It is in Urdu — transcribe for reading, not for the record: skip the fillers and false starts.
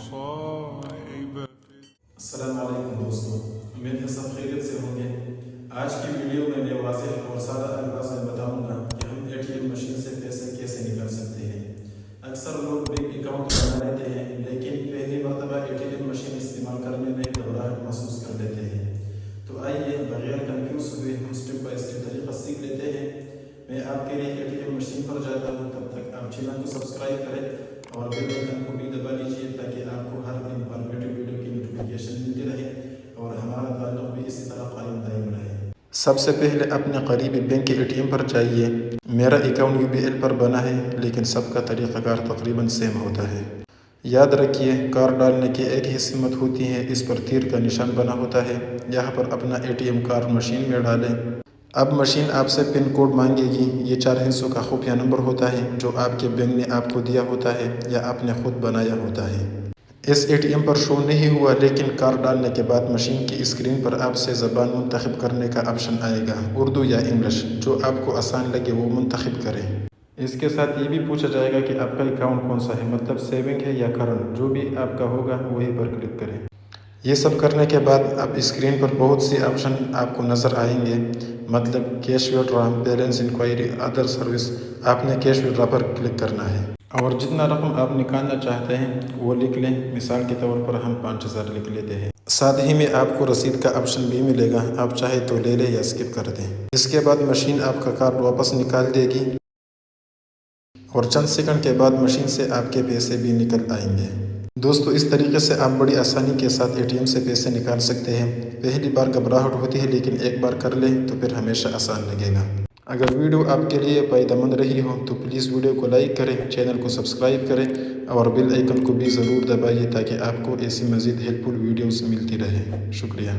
السلام علیکم دوستو، امید ہے سب خیریت سے ہوں گے۔ آج کی ویڈیو میں واضح اور سادہ انداز میں بتاؤں گا کہ ہم اے ٹی ایم مشین سے پیسے کیسے نکال سکتے ہیں۔ اکثر لوگ بینک اکاؤنٹ بنا لیتے ہیں لیکن پہلی مرتبہ اے ٹی ایم مشین استعمال کرنے میں گھبراہٹ محسوس کر لیتے ہیں۔ تو آئیے بغیر کنفیوز ہوئے ہم اسٹیپ بائی اسٹیپ طریقہ سیکھ لیتے ہیں۔ میں آپ کے لیے اے ٹی ایم مشین پر جاتا ہوں، تب تک آپ چینل کو سبسکرائب کریں اور بیل آئیکن کو بھی دبا لیجیے تاکہ آپ کو ہر انفارمیٹیو ویڈیو کی نوٹیفیکیشن ملتی رہے اور ہمارا تعلق بھی اسی طرح قائم دائم رہے۔ سب سے پہلے اپنے قریبی بینک کے اے ٹی ایم پر جائیے۔ میرا اکاؤنٹ یو بی ایل پر بنا ہے لیکن سب کا طریقہ کار تقریباً سیم ہوتا ہے۔ یاد رکھیے، کارڈ ڈالنے کی ایک ہی سمت ہوتی ہے، اس پر تیر کا نشان بنا ہوتا ہے۔ یہاں پر اپنا A T M card machine میں ڈالیں۔ اب مشین آپ سے پن کوڈ مانگے گی۔ یہ 4 ہندسوں کا خفیہ نمبر ہوتا ہے جو آپ کے بینک نے آپ کو دیا ہوتا ہے یا آپ نے خود بنایا ہوتا ہے۔ اس اے ٹی ایم پر شو نہیں ہوا لیکن کارڈ ڈالنے کے بعد مشین کی اسکرین پر آپ سے زبان منتخب کرنے کا آپشن آئے گا، اردو یا انگلش، جو آپ کو آسان لگے وہ منتخب کریں۔ اس کے ساتھ یہ بھی پوچھا جائے گا کہ آپ کا اکاؤنٹ کون سا ہے، مطلب سیونگ ہے یا کرنٹ، جو بھی آپ کا ہوگا وہی پر کلک کریں۔ یہ سب کرنے کے بعد اب اسکرین پر بہت سی آپشن آپ کو نظر آئیں گے، مطلب cash withdraw, balance inquiry, other service. آپ نے کیش وڈرا پر کلک کرنا ہے اور جتنا رقم آپ نکالنا چاہتے ہیں وہ لکھ لیں۔ مثال کے طور پر ہم 5000 لکھ لیتے ہیں۔ ساتھ ہی میں آپ کو رسید کا آپشن بھی ملے گا، آپ چاہے تو لے لیں یا اسکپ کر دیں۔ اس کے بعد مشین آپ کا کارڈ واپس نکال دے گی اور چند سیکنڈ کے بعد مشین سے آپ کے پیسے بھی نکل آئیں گے۔ دوستو، اس طریقے سے آپ بڑی آسانی کے ساتھ اے ٹی ایم سے پیسے نکال سکتے ہیں۔ پہلی بار گھبراہٹ ہوتی ہے لیکن ایک بار کر لیں تو پھر ہمیشہ آسان لگے گا۔ اگر ویڈیو آپ کے لیے فائدہ مند رہی ہو تو پلیز ویڈیو کو لائک کریں، چینل کو سبسکرائب کریں اور بیل آئیکن کو بھی ضرور دبائیے تاکہ آپ کو ایسی مزید ہیلپ فل ویڈیوز ملتی رہیں۔ شکریہ۔